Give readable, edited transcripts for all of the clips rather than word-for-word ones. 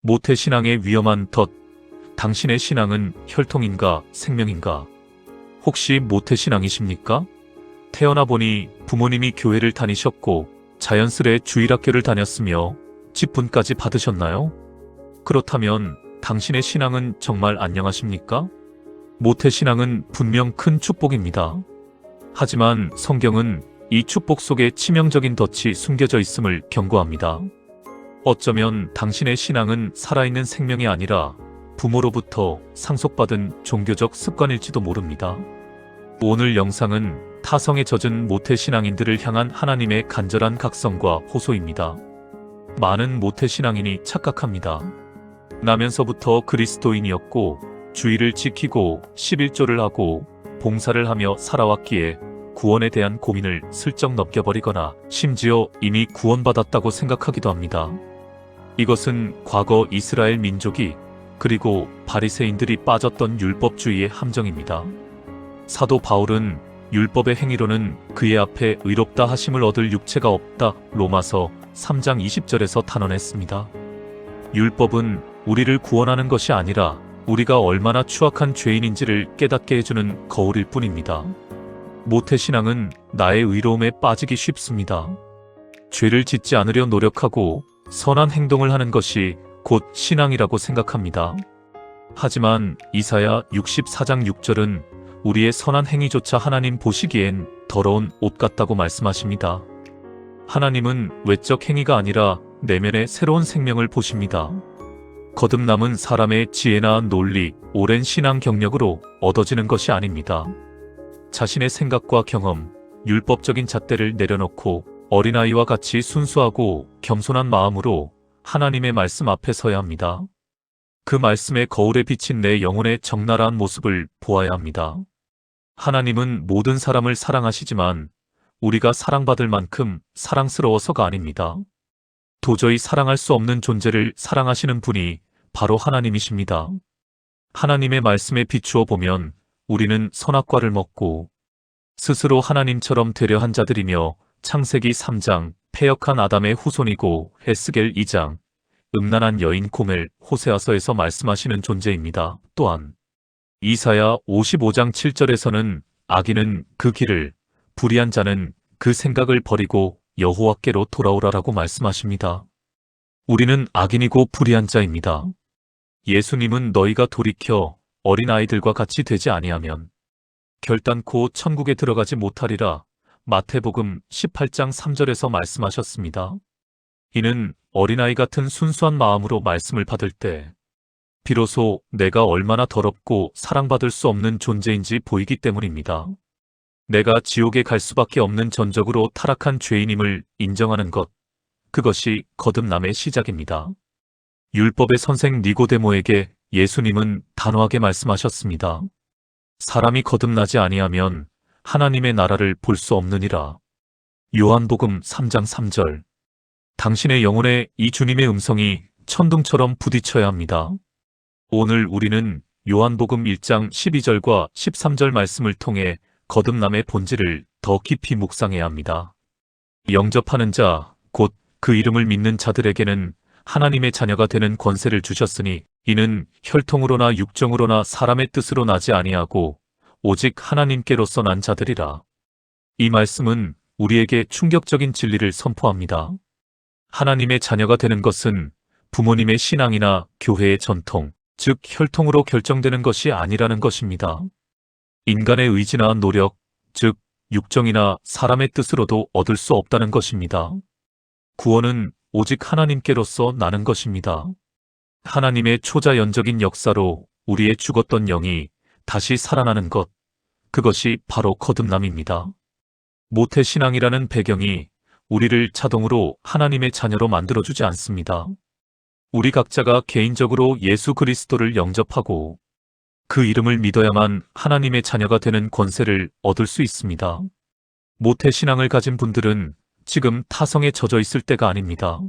모태신앙의 위험한 덫. 당신의 신앙은 혈통인가 생명인가? 혹시 모태신앙이십니까? 태어나 보니 부모님이 교회를 다니셨고 자연스레 주일학교를 다녔으며 직분까지 받으셨나요? 그렇다면 당신의 신앙은 정말 안녕하십니까? 모태신앙은 분명 큰 축복입니다. 하지만 성경은 이 축복 속에 치명적인 덫이 숨겨져 있음을 경고합니다. 어쩌면 당신의 신앙은 살아있는 생명이 아니라 부모로부터 상속받은 종교적 습관일지도 모릅니다. 오늘 영상은 타성에 젖은 모태신앙인들을 향한 하나님의 간절한 각성과 호소입니다. 많은 모태신앙인이 착각합니다. 나면서부터 그리스도인이었고 주의를 지키고 11조를 하고 봉사를 하며 살아왔기에 구원에 대한 고민을 슬쩍 넘겨버리거나 심지어 이미 구원받았다고 생각하기도 합니다. 이것은 과거 이스라엘 민족이 그리고 바리새인들이 빠졌던 율법주의의 함정입니다. 사도 바울은 율법의 행위로는 그의 앞에 의롭다 하심을 얻을 육체가 없다 로마서 3장 20절에서 단언했습니다. 율법은 우리를 구원하는 것이 아니라 우리가 얼마나 추악한 죄인인지를 깨닫게 해주는 거울일 뿐입니다. 모태신앙은 나의 의로움에 빠지기 쉽습니다. 죄를 짓지 않으려 노력하고 선한 행동을 하는 것이 곧 신앙이라고 생각합니다. 하지만 이사야 64장 6절은 우리의 선한 행위조차 하나님 보시기엔 더러운 옷 같다고 말씀하십니다. 하나님은 외적 행위가 아니라 내면의 새로운 생명을 보십니다. 거듭남은 사람의 지혜나 논리, 오랜 신앙 경력으로 얻어지는 것이 아닙니다. 자신의 생각과 경험, 율법적인 잣대를 내려놓고 어린아이와 같이 순수하고 겸손한 마음으로 하나님의 말씀 앞에 서야 합니다. 그 말씀의 거울에 비친 내 영혼의 적나라한 모습을 보아야 합니다. 하나님은 모든 사람을 사랑하시지만 우리가 사랑받을 만큼 사랑스러워서가 아닙니다. 도저히 사랑할 수 없는 존재를 사랑하시는 분이 바로 하나님이십니다. 하나님의 말씀에 비추어 보면 우리는 선악과를 먹고 스스로 하나님처럼 되려 한 자들이며 창세기 3장 패역한 아담의 후손이고 에스겔 2장 음란한 여인 고멜 호세아서에서 말씀하시는 존재입니다. 또한 이사야 55장 7절에서는 악인은 그 길을 불의한 자는 그 생각을 버리고 여호와께로 돌아오라라고 말씀하십니다. 우리는 악인이고 불의한 자입니다. 예수님은 너희가 돌이켜 어린아이들과 같이 되지 아니하면 결단코 천국에 들어가지 못하리라 마태복음 18장 3절에서 말씀하셨습니다. 이는 어린아이 같은 순수한 마음으로 말씀을 받을 때 비로소 내가 얼마나 더럽고 사랑받을 수 없는 존재인지 보이기 때문입니다. 내가 지옥에 갈 수밖에 없는 전적으로 타락한 죄인임을 인정하는 것, 그것이 거듭남의 시작입니다. 율법의 선생 니고데모에게 예수님은 단호하게 말씀하셨습니다. 사람이 거듭나지 아니하면 하나님의 나라를 볼 수 없느니라. 요한복음 3장 3절. 당신의 영혼에 이 주님의 음성이 천둥처럼 부딪혀야 합니다. 오늘 우리는 요한복음 1장 12절과 13절 말씀을 통해 거듭남의 본질을 더 깊이 묵상해야 합니다. 영접하는 자, 곧 그 이름을 믿는 자들에게는 하나님의 자녀가 되는 권세를 주셨으니 이는 혈통으로나 육정으로나 사람의 뜻으로 나지 아니하고 오직 하나님께로서 난 자들이라. 이 말씀은 우리에게 충격적인 진리를 선포합니다. 하나님의 자녀가 되는 것은 부모님의 신앙이나 교회의 전통, 즉 혈통으로 결정되는 것이 아니라는 것입니다. 인간의 의지나 노력, 즉 육정이나 사람의 뜻으로도 얻을 수 없다는 것입니다. 구원은 오직 하나님께로서 나는 것입니다. 하나님의 초자연적인 역사로 우리의 죽었던 영이 다시 살아나는 것, 그것이 바로 거듭남입니다. 모태신앙이라는 배경이 우리를 자동으로 하나님의 자녀로 만들어주지 않습니다. 우리 각자가 개인적으로 예수 그리스도를 영접하고 그 이름을 믿어야만 하나님의 자녀가 되는 권세를 얻을 수 있습니다. 모태신앙을 가진 분들은 지금 타성에 젖어 있을 때가 아닙니다.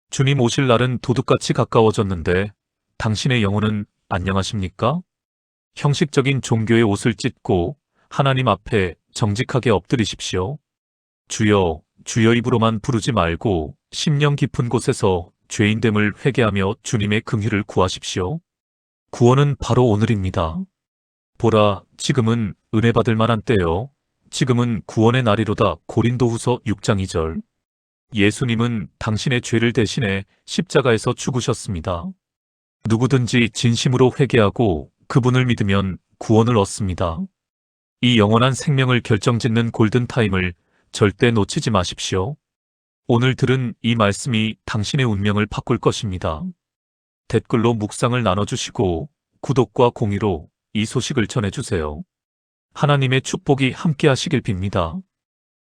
주님 오실 날은 도둑같이 가까워졌는데 당신의 영혼은 안녕하십니까? 형식적인 종교의 옷을 찢고 하나님 앞에 정직하게 엎드리십시오. 주여, 주여 입으로만 부르지 말고 심령 깊은 곳에서 죄인됨을 회개하며 주님의 긍휼을 구하십시오. 구원은 바로 오늘입니다. 보라, 지금은 은혜 받을 만한 때요. 지금은 구원의 날이로다. 고린도후서 6장 2절. 예수님은 당신의 죄를 대신해 십자가에서 죽으셨습니다. 누구든지 진심으로 회개하고 그분을 믿으면 구원을 얻습니다. 이 영원한 생명을 결정짓는 골든타임을 절대 놓치지 마십시오. 오늘 들은 이 말씀이 당신의 운명을 바꿀 것입니다. 댓글로 묵상을 나눠주시고 구독과 공유로 이 소식을 전해주세요. 하나님의 축복이 함께 하시길 빕니다.